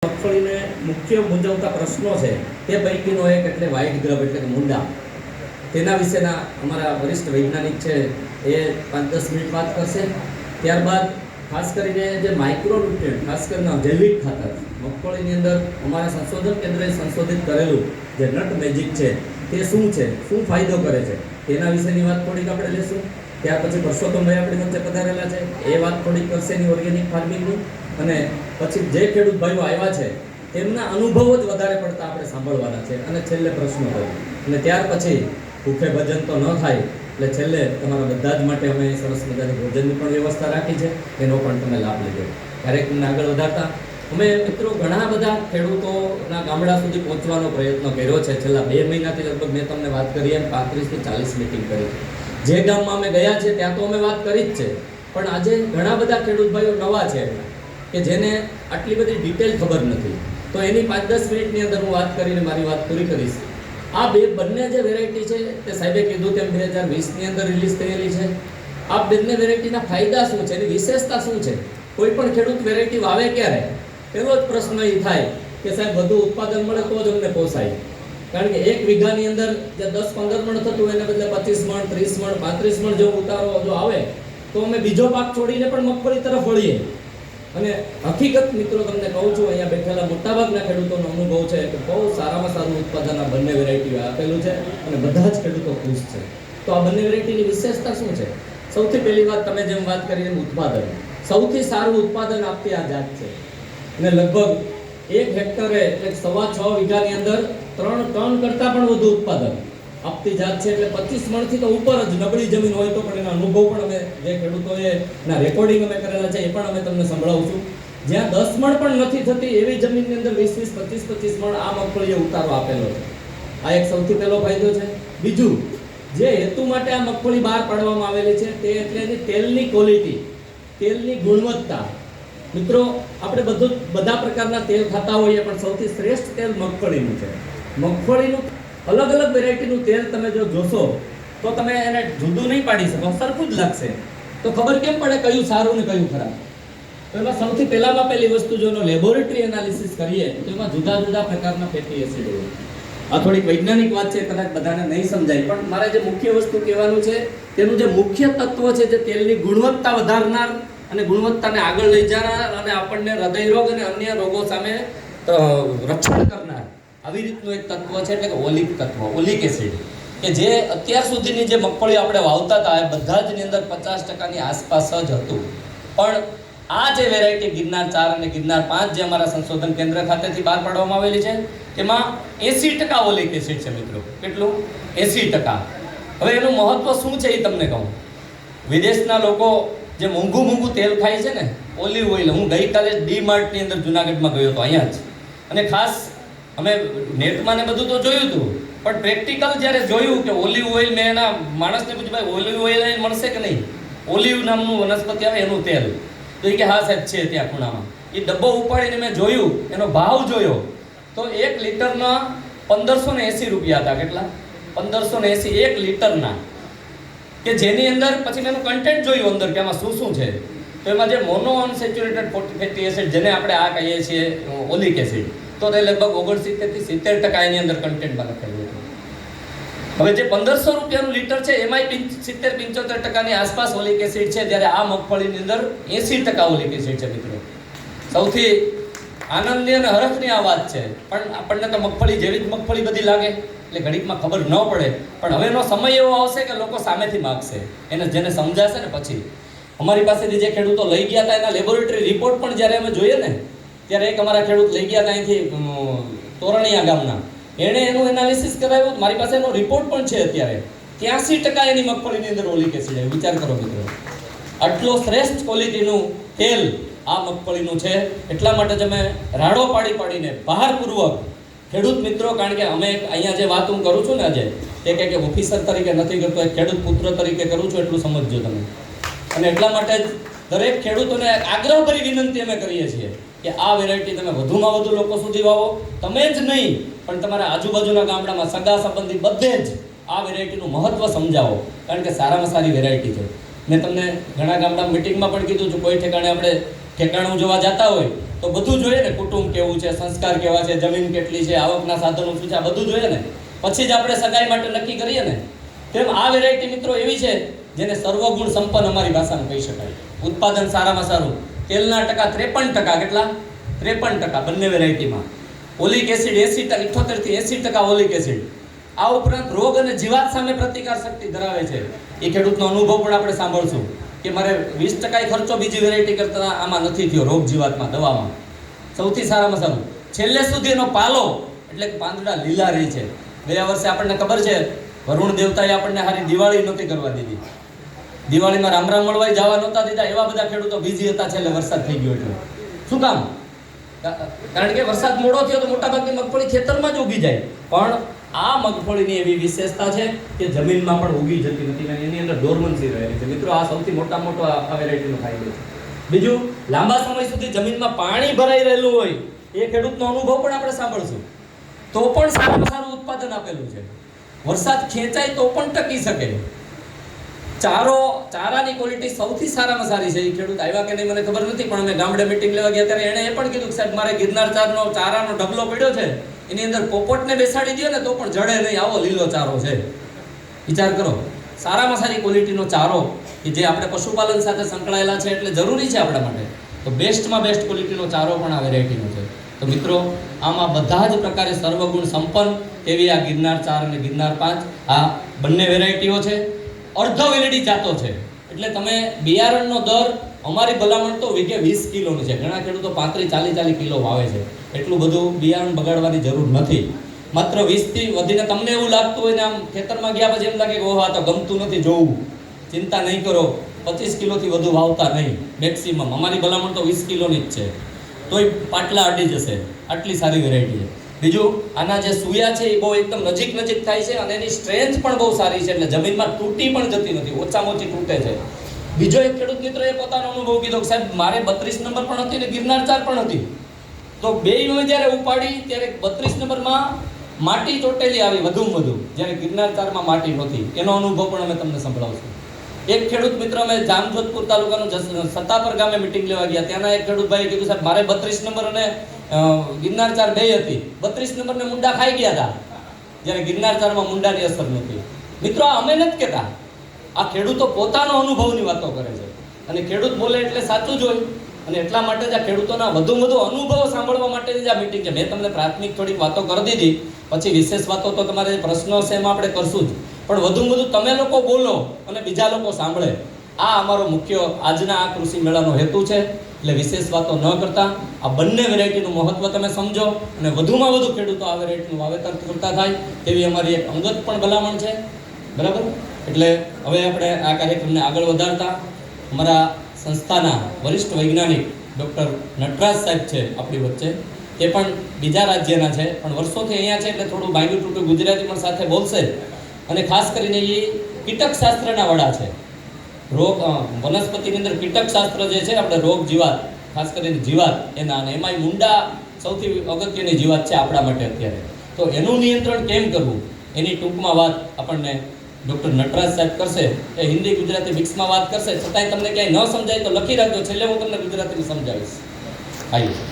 મગફળીને મુખ્ય મૂંઝવતા પ્રશ્નો છે તે પૈકીનો એક એટલે વ્હાઇટ ગ્રબ એટલે કે મૂંડા. તેના વિશેના અમારા વરિષ્ઠ વૈજ્ઞાનિક છે એ 5-10 મિનિટ વાત કરશે. ત્યારબાદ ખાસ કરીને જે માઇક્રોન્યુટ્રિયન્ટ, ખાસ કરીને જૈવિક ખાતર મગફળીની અંદર અમારા સંશોધન કેન્દ્રએ સંશોધિત કરેલું જે નટ મેજિક છે તે શું છે, શું ફાયદો કરે છે તેના વિશેની વાત થોડીક આપણે લેશું. ત્યાર પછી પરસોત્તમભાઈ આપણી વચ્ચે પધારેલા છે, એ વાત થોડીક કરશે એની ઓર્ગેનિક ફાર્મિંગની. અને પછી જે ખેડૂત ભાઈઓ આવ્યા છે તેમના અનુભવો જ વધારે પડતા આપણે સાંભળવાના છે. અને છેલ્લે પ્રશ્નો હોય અને ત્યાર પછી ભૂખે ભજન તો ન થાય એટલે છેલ્લે તમારા બધા જ માટે અમે સરસ મજાની ભોજનની પણ વ્યવસ્થા રાખી છે, એનો પણ તમે લાભ લેજો. કાર્યક્રમને આગળ વધારતા અમે મિત્રો ઘણા બધા ખેડૂતોના ગામડા સુધી પહોંચવાનો પ્રયત્ન કર્યો છે. છેલ્લા 2 મહિનાથી લગભગ મેં તમને વાત કરી એમ 35 થી 40 મિટિંગ કરી. જે ગામમાં અમે ગયા છે ત્યાં તો અમે વાત કરી જ છે, પણ આજે ઘણા બધા ખેડૂત ભાઈઓ નવા છે કે જેને આટલી બધી ડિટેલ ખબર નથી. તો એની 5-10 મિનિટની અંદર હું વાત કરીને મારી વાત પૂરી કરીશ. આ બંને જે વેરાયટી છે તે સાહેબે કીધું તેમ 2020ની અંદર રિલીઝ થયેલી છે. આ બંને વેરાયટીના ફાયદા શું છે, એની વિશેષતા શું છે? કોઈ પણ ખેડૂત વેરાયટી વાવે ક્યારે પહેલો જ પ્રશ્ન એ થાય કે સાહેબ વધુ ઉત્પાદન મળે તો જ અમને પોસાય. કારણ કે 1 વીઘાની અંદર જે 10-15 મણ થતું એને બદલે 25 મણ, 30 મણ, 35 મણ જેવો ઉતારો જો આવે તો અમે બીજો પાક છોડીને પણ મગફળી તરફ વળીએ. અને હકીકત મિત્રો તમને કહું છું, અહીંયા બેઠેલા મોટાભાગના ખેડૂતોનો અનુભવ છે કે બહુ સારામાં સારું ઉત્પાદન આ બંને વેરાયટીઓ આપેલું છે અને બધા જ ખેડૂતો ખુશ છે. તો આ બંને વેરાયટીની વિશેષતા શું છે? સૌથી પહેલી વાત, તમે જેમ વાત કરી એમ ઉત્પાદન, સૌથી સારું ઉત્પાદન આપતી આ જાત છે. અને લગભગ 1 હેક્ટરે એટલે 6.25 વીઘાની અંદર 3 ટન કરતાં પણ વધુ ઉત્પાદન આપતી જાત છે. એટલે 25 મણથી તો ઉપર જ નબળી જમીન હોય તો પણ એના અનુભવ પણ અમે જે ખેડૂતોએ ના રેકોર્ડિંગ અમે કરેલા છે એ પણ અમે તમને સંભળાવું છું. જ્યાં 10 મણ પણ નથી થતી એવી જમીનની અંદર 20-20, 25-25 મણ આ મગફળીએ ઉતારો આપેલો છે. આ એક સૌથી પહેલો ફાયદો છે. બીજું, જે હેતુ માટે આ મગફળી બહાર પાડવામાં આવેલી છે તે એટલે એની તેલની ક્વોલિટી, તેલની ગુણવત્તા. મિત્રો આપણે બધા પ્રકારના તેલ ખાતા હોઈએ પણ સૌથી શ્રેષ્ઠ તેલ મગફળીનું છે. મગફળીનું અલગ અલગ વેરાયટીનું તેલ તમે જો જોશો તો તમે એને જુદું નહીં પાડી શકો, સરખું જ લાગશે. તો ખબર કેમ પડે કયું સારું ને કયું ખરાબ? તો એમાં સૌથી પહેલી વસ્તુ જો એનો લેબોરેટરી એનાલિસિસ કરીએ તો એમાં જુદા જુદા પ્રકારના ફેટી એસિડ હોય. આ થોડીક વૈજ્ઞાનિક વાત છે, કદાચ બધાને નહીં સમજાય, પણ મારે જે મુખ્ય વસ્તુ કહેવાનું છે તેનું જે મુખ્ય તત્વ છે જે તેલની ગુણવત્તા વધારનાર અને ગુણવત્તાને આગળ લઈ જનાર અને આપણને હૃદય રોગ અને અન્ય રોગો સામે રક્ષણ કરનાર આવી રીતનું એક તત્વ છે એટલે કે ઓલિક તત્વ, ઓલિક એસિડ, કે જે અત્યાર સુધીની જે મગફળી આપણે વાવતા હતા એ બધા જ ની અંદર 50% આસપાસ જ હતું. પણ આ જે વેરાયટી ગિરનાર 4 અને ગિરનાર 5 જે અમારા સંશોધન કેન્દ્ર ખાતેથી બહાર પાડવામાં આવેલી છે તેમાં 80% ઓલિક એસિડ છે મિત્રો. કેટલું? 80%. હવે એનું મહત્વ શું છે એ તમને કહું. વિદેશના લોકો જે મોંઘું તેલ ખાય છે ને, ઓલિવ ઓઇલ, હું ગઈકાલે ડી-માર્ટની અંદર જુનાગઢમાં ગયો હતો અહીંયા જ, અને ખાસ અમે નેટમાં ને બધું તો જોયું હતું પણ પ્રેક્ટિકલ જ્યારે જોયું કે ઓલિવ ઓઇલ, મેં એના માણસને પૂછ્યું ભાઈ ઓલિવ ઓઇલ અહીં મળશે કે નહીં, ઓલિવ નામનું વનસ્પતિ આવે એનું તેલ. તો એ કે હા સાહેબ છે ત્યાં ખૂણામાં. એ ડબ્બો ઉપાડીને મેં જોયું, એનો ભાવ જોયો તો 1 લીટરના 1580 રૂપિયા હતા. કેટલા? 1580 1 લીટરના. કે જેની અંદર પછી મેં એનું કન્ટેન્ટ જોયું અંદર કે આમાં શું છે. તો એમાં જે મોનો અનસેચ્યુરેટેડ ફેટી એસિડ જેને આપણે આ કહીએ છીએ ઓલિક એસિડ, તો તે લગભગ 69 થી 70% એની અંદર કન્ટેન્ટમાં લખેલું હતું. હવે જે 1500 રૂપિયાનું લીટર છે એમાંય 70-75% આસપાસ ઓલિક એસિડ છે, જ્યારે આ મગફળીની અંદર 80% ઓલિક એસિડ છે મિત્રો. સૌથી આનંદની અને હરખની આ વાત છે. પણ આપણને તો મગફળી જેવી જ મગફળી બધી લાગે એટલે ઘડીકમાં ખબર ન પડે. પણ હવેનો સમય એવો આવશે કે લોકો સામેથી માગશે, એને જેને સમજાશે ને પછી. અમારી પાસેથી જે ખેડૂતો લઈ ગયા હતા એના લેબોરેટરી રિપોર્ટ પણ જ્યારે અમે જોઈએ ને ત્યારે એક અમારા ખેડૂત લઈ ગયા હતા અહીંથી તોરણિયા ગામના, એણે એનું એનાલિસિસ કરાવ્યું. મારી પાસે એનો રિપોર્ટ પણ છે અત્યારે. 83% એની મગફળીની અંદર ઓલિક એસિડ છે. વિચાર કરો મિત્રો, આટલો શ્રેષ્ઠ ક્વોલિટીનું તેલ આ મગફળીનું છે. એટલા માટે જ અમે રાડો પાડીને ભારપૂર્વક ખેડૂત મિત્રો, કારણ કે અમે અહીંયા જે વાત હું કરું છું ને આજે તે કે ઓફિસર તરીકે નથી કરતો, એક ખેડૂત પુત્ર તરીકે કરું છું, એટલું સમજજો તમે. અને એટલા માટે જ દરેક ખેડૂતોને આગ્રહભરી વિનંતી અમે કરીએ છીએ કે આ વેરાયટી તમે વધુમાં વધુ લોકો સુધી વાવો. તમે જ નહીં પણ તમારા આજુબાજુના ગામડામાં સગા સંબંધી બધે જ આ વેરાયટીનું મહત્વ સમજાવો, કારણ કે સારામાં સારી વેરાયટી છે. મેં તમને ઘણા ગામડા મિટિંગમાં પણ કીધું છું, કોઈ ઠેકાણે આપણે ઠેકાણું જોવા જતા હોય તો બધું જોઈએ ને, કુટુંબ કેવું છે, સંસ્કાર કેવા છે, જમીન કેટલી છે, આવકના સાધનો શું છે, આ બધું જોઈએ ને, પછી જ આપણે સગાઈ માટે નક્કી કરીએ ને. તેમ આ વેરાયટી મિત્રો એવી છે જેને સર્વગુણ સંપન્ન અમારી ભાષામાં કહી શકાય. ઉત્પાદન સારામાં સારું, તેલના ટકા 53%, કેટલા? 53% બંને વેરાયટીમાં. ઓલિક એસિડ 78 થી 80% ઓલિક એસિડ. આ ઉપરાંત રોગ અને જીવાત સામે પ્રતિકાર શક્તિ ધરાવે છે. એ ખેડૂતનો અનુભવ પણ આપણે સાંભળશું કે મારે 20% ખર્ચો બીજી વેરાયટી કરતા આમાં નથી થયો, રોગ જીવાતમાં, દવામાં. સૌથી સારામાં સારું. છેલ્લે સુધી એનો પાલો એટલે કે પાંદડા લીલા રહી છે. ગયા વર્ષે આપણને ખબર છે વરુણ દેવતાએ આપણને સારી દિવાળી નહોતી કરવા દીધી. દિવાળીમાં રામ રામ મળવાય જવા નહોતા દીધા. એવા બધા ખેડૂતો બીજી હતા છેલ્લે વરસાદ થઈ ગયો એટલે. શું કામ? કારણ કે વરસાદ મોડો થયો તો મોટાભાગની મગફળી ખેતરમાં જ ઉગી જાય. પણ આ મગફળીની એવી વિશેષતા છે કે જમીનમાં પણ ઉગી જતી નથી અને એની અંદર ડોર્મન્સી રહેલી છે. મિત્રો, આ સૌથી મોટો આ વેરાયટીનો ફાયદો છે. બીજું, લાંબા સમય સુધી જમીનમાં પાણી ભરાઈ રહેલું હોય એ ખેડૂતનો અનુભવ પણ આપણે સાંભળશું. તો પણ સારામાં સારું ઉત્પાદન આપેલું છે. વરસાદ ખેંચાય તો પણ ટકી શકે. ચારાની ક્વોલિટી સૌથી સારામાં સારી છે. એ ખેડૂત આવ્યા કે નહીં મને ખબર નથી, પણ અમે ગામડે મીટિંગ લેવા ગયા ત્યારે એણે એ પણ કીધું કે સાહેબ મારે ગિરનાર ચારાનો ઢગલો પડ્યો છે, એની અંદર પોપટને બેસાડી દો ને તો પણ જડે નહીં, આવો લીલો ચારો છે. વિચાર કરો, સારામાં સારી ક્વોલિટીનો ચારો કે જે આપણે પશુપાલન સાથે સંકળાયેલા છે એટલે જરૂરી છે આપણા માટે. તો બેસ્ટમાં બેસ્ટ ક્વોલિટીનો ચારો પણ આ વેરાયટીનો છે. તો મિત્રો, આમાં બધા જ પ્રકારે સર્વગુણ સંપન્ન એવી આ ગિરનાર 4 અને ગિરનાર 5 આ બંને વેરાયટીઓ છે. અર્ધ વેલડી જાતો છે એટલે તમે બિયારણનો દર અમારી ભલામણ તો વીઘે 20 કિલોની છે. ઘણા ખેડૂતો 35-40 કિલો વાવે છે. એટલું બધું બિયારણ બગાડવાની જરૂર નથી. માત્ર 20 થી વધીને તમને એવું લાગતું હોય ને આમ ખેતરમાં ગયા પછી એમ લાગે કે ઓહ આ તો ગમતું નથી જોવું, ચિંતા નહીં કરો, 25 કિલોથી વધુ વાવતા નહીં મેક્સિમમ. અમારી ભલામણ તો 20 કિલોની જ છે. તોય પાટલા અડી જશે, આટલી સારી વેરાયટી છે. બીજું, આના જે સૂયા છે એ બહુ એકદમ નજીક થાય છે અને એની સ્ટ્રેન્થ પણ બહુ સારી છે એટલે જમીનમાં તૂટી પણ જતી નથી, ઓછામાં ઓછી તૂટે છે. બીજો એક ખેડૂત મિત્રએ પોતાનો અનુભવ કીધો કે સાહેબ મારે 32 નંબર પણ હતી ને ગિરનાર 4 પણ હતી. તો બેયમાં જ્યારે ઉપાડી ત્યારે 32 નંબરમાં માટી ચોટેલી આવી વધુમાં વધુ, જ્યારે ગિરનાર 4માં માટી નહોતી. એનો અનુભવ પણ અમે તમને સંભળાવશું. એક ખેડૂત મિત્ર અમે જામજોધપુર તાલુકાનું સત્તાપર ગામે મિટિંગ લેવા ગયા. ત્યાંના એક ખેડૂત ભાઈએ કીધું સાહેબ મારે 32 નંબર અને ગિરનાર 4 બે હતી. 32 નંબરને મુંડા ખાઈ ગયા હતા, જ્યારે ગિરનાર 4માં મુંડાની અસર નથી. મિત્રો, આ અમે નથી કહેતા, આ ખેડૂતો પોતાનો અનુભવની વાતો કરે છે અને ખેડૂત બોલે એટલે સાચું જ હોય. અને એટલા માટે જ આ ખેડૂતોના વધુ અનુભવો સાંભળવા માટેની જ આ મિટિંગ છે. મેં તમને પ્રાથમિક થોડીક વાતો કરી દીધી, પછી વિશેષ વાતો તો તમારે પ્રશ્નો છે એમાં આપણે કરશું જ. પણ વધુ તમે લોકો બોલો અને બીજા લોકો સાંભળે, આ અમારો મુખ્ય આજના આ કૃષિ મેળાનો હેતુ છે. એટલે વિશેષ વાતો ન કરતા આ બંને વેરાયટીનું મહત્વ તમે સમજો અને વધુમાં વધુ ખેડૂતો આ વેરાયટીનું વાવેતર કરતા થાય તેવી અમારી એક અંગત પણ ભલામણ છે. બરાબર? એટલે હવે આપણે આ કાર્યક્રમને આગળ વધારતા અમારા સંસ્થાના વરિષ્ઠ વૈજ્ઞાનિક ડૉક્ટર નટરાજ સાહેબ છે આપણી વચ્ચે. એ પણ બીજા રાજ્યના છે પણ વર્ષોથી અહીંયા છે એટલે થોડું ભાંગ્યું તૂટું ગુજરાતી પણ સાથે બોલશે. અને ખાસ કરીને એ કીટક શાસ્ત્રના વડા છે. રોગ વનસ્પતિની અંદર કીટક શાસ્ત્ર જે છે આપણે રોગ જીવાત, ખાસ કરીને જીવાત એના, અને એમાંય મુંડા સૌથી અગત્યની જીવાત છે આપણા માટે અત્યારે. તો એનું નિયંત્રણ કેમ કરવું એની ટૂંકમાં વાત આપણને ડૉક્ટર નટરાજ સાહેબ કરશે. એ હિન્દી ગુજરાતી મિક્સમાં વાત કરશે. છતાંય તમને ક્યાંય ન સમજાય તો લખી રાખજો, છેલ્લે હું તમને ગુજરાતીમાં સમજાવીશ. આવીએ.